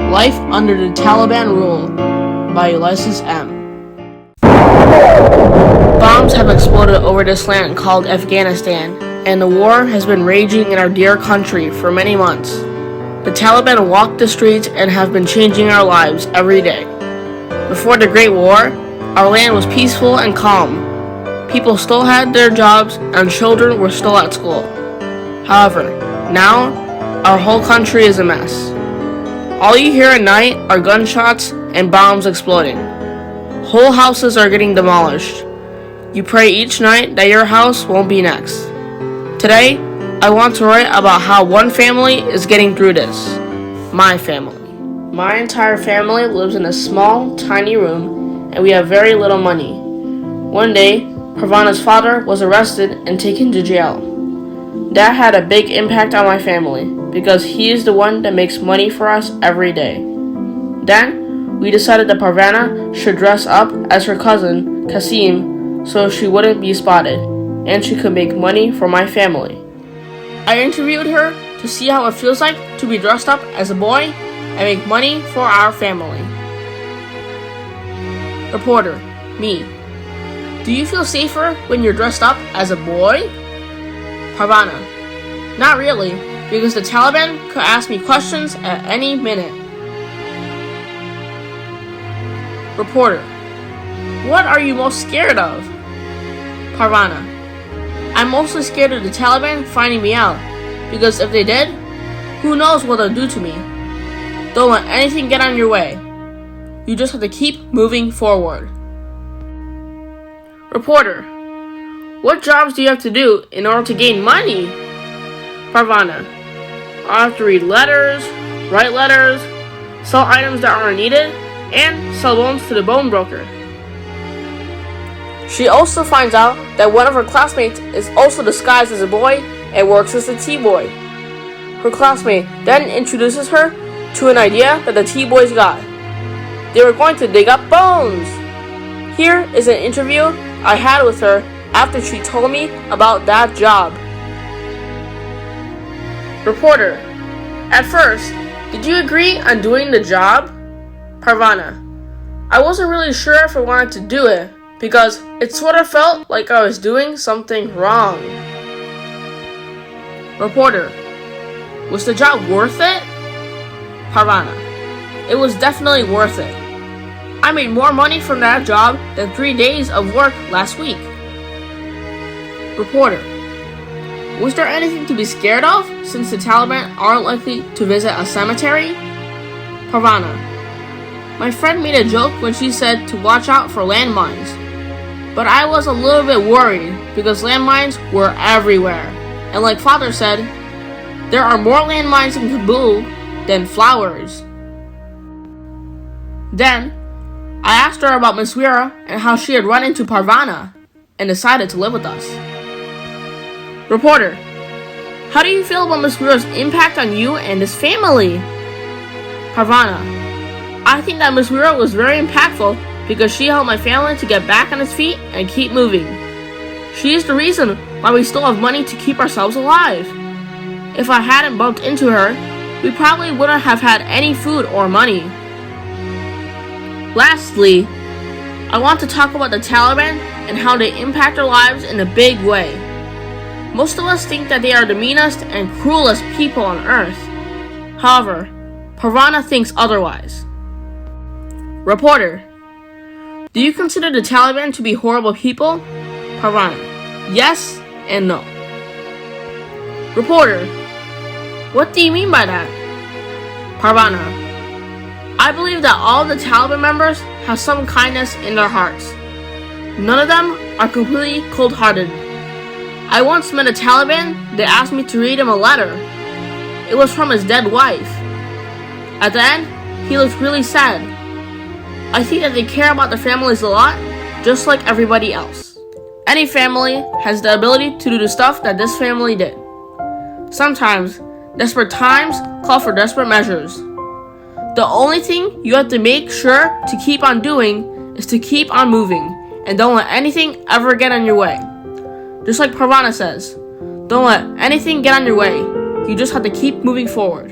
Life Under the Taliban Rule by Ulysses M. Bombs have exploded over this land called Afghanistan, and the war has been raging in our dear country for many months. The Taliban walk the streets and have been changing our lives every day. Before the Great War, our land was peaceful and calm. People still had their jobs and children were still at school. However, now, our whole country is a mess. All you hear at night are gunshots and bombs exploding. Whole houses are getting demolished. You pray each night that your house won't be next. Today, I want to write about how one family is getting through this. My family. My entire family lives in a small, tiny room, and we have very little money. One day, Parvana's father was arrested and taken to jail. That had a big impact on my family, because he is the one that makes money for us every day. Then, we decided that Parvana should dress up as her cousin, Kasim, so she wouldn't be spotted, and she could make money for my family. I interviewed her to see how it feels like to be dressed up as a boy and make money for our family. Reporter, me. Do you feel safer when you're dressed up as a boy? Parvana, not really, because the Taliban could ask me questions at any minute. Reporter, what are you most scared of? Parvana, I'm mostly scared of the Taliban finding me out, because if they did, who knows what they'll do to me. Don't let anything get on your way. You just have to keep moving forward. Reporter, what jobs do you have to do in order to gain money? Parvana, I have to read letters, write letters, sell items that aren't needed, and sell bones to the bone broker. She also finds out that one of her classmates is also disguised as a boy and works as a T-boy. Her classmate then introduces her to an idea that the T-boys got. They were going to dig up bones. Here is an interview I had with her after she told me about that job. Reporter, at first, did you agree on doing the job? Parvana, I wasn't really sure if I wanted to do it because it sort of felt like I was doing something wrong. Reporter, was the job worth it? Parvana, it was definitely worth it. I made more money from that job than 3 days of work last week. Reporter, was there anything to be scared of since the Taliban aren't likely to visit a cemetery? Parvana, my friend made a joke when she said to watch out for landmines, but I was a little bit worried because landmines were everywhere, and like father said, there are more landmines in Kabul than flowers. Then, I asked her about Miss Weera and how she had run into Parvana and decided to live with us. Reporter, how do you feel about Miss Weera's impact on you and this family? Parvana, I think that Miss Weera was very impactful because she helped my family to get back on its feet and keep moving. She is the reason why we still have money to keep ourselves alive. If I hadn't bumped into her, we probably wouldn't have had any food or money. Lastly, I want to talk about the Taliban and how they impact our lives in a big way. Most of us think that they are the meanest and cruelest people on earth. However, Parvana thinks otherwise. Reporter, do you consider the Taliban to be horrible people? Parvana, yes and no. Reporter, what do you mean by that? Parvana, I believe that all the Taliban members have some kindness in their hearts. None of them are completely cold-hearted. I once met a Taliban that asked me to read him a letter. It was from his dead wife. At the end, he looked really sad. I think that they care about their families a lot, just like everybody else. Any family has the ability to do the stuff that this family did. Sometimes, desperate times call for desperate measures. The only thing you have to make sure to keep on doing is to keep on moving and don't let anything ever get in your way. Just like Parvana says, don't let anything get on your way. You just have to keep moving forward.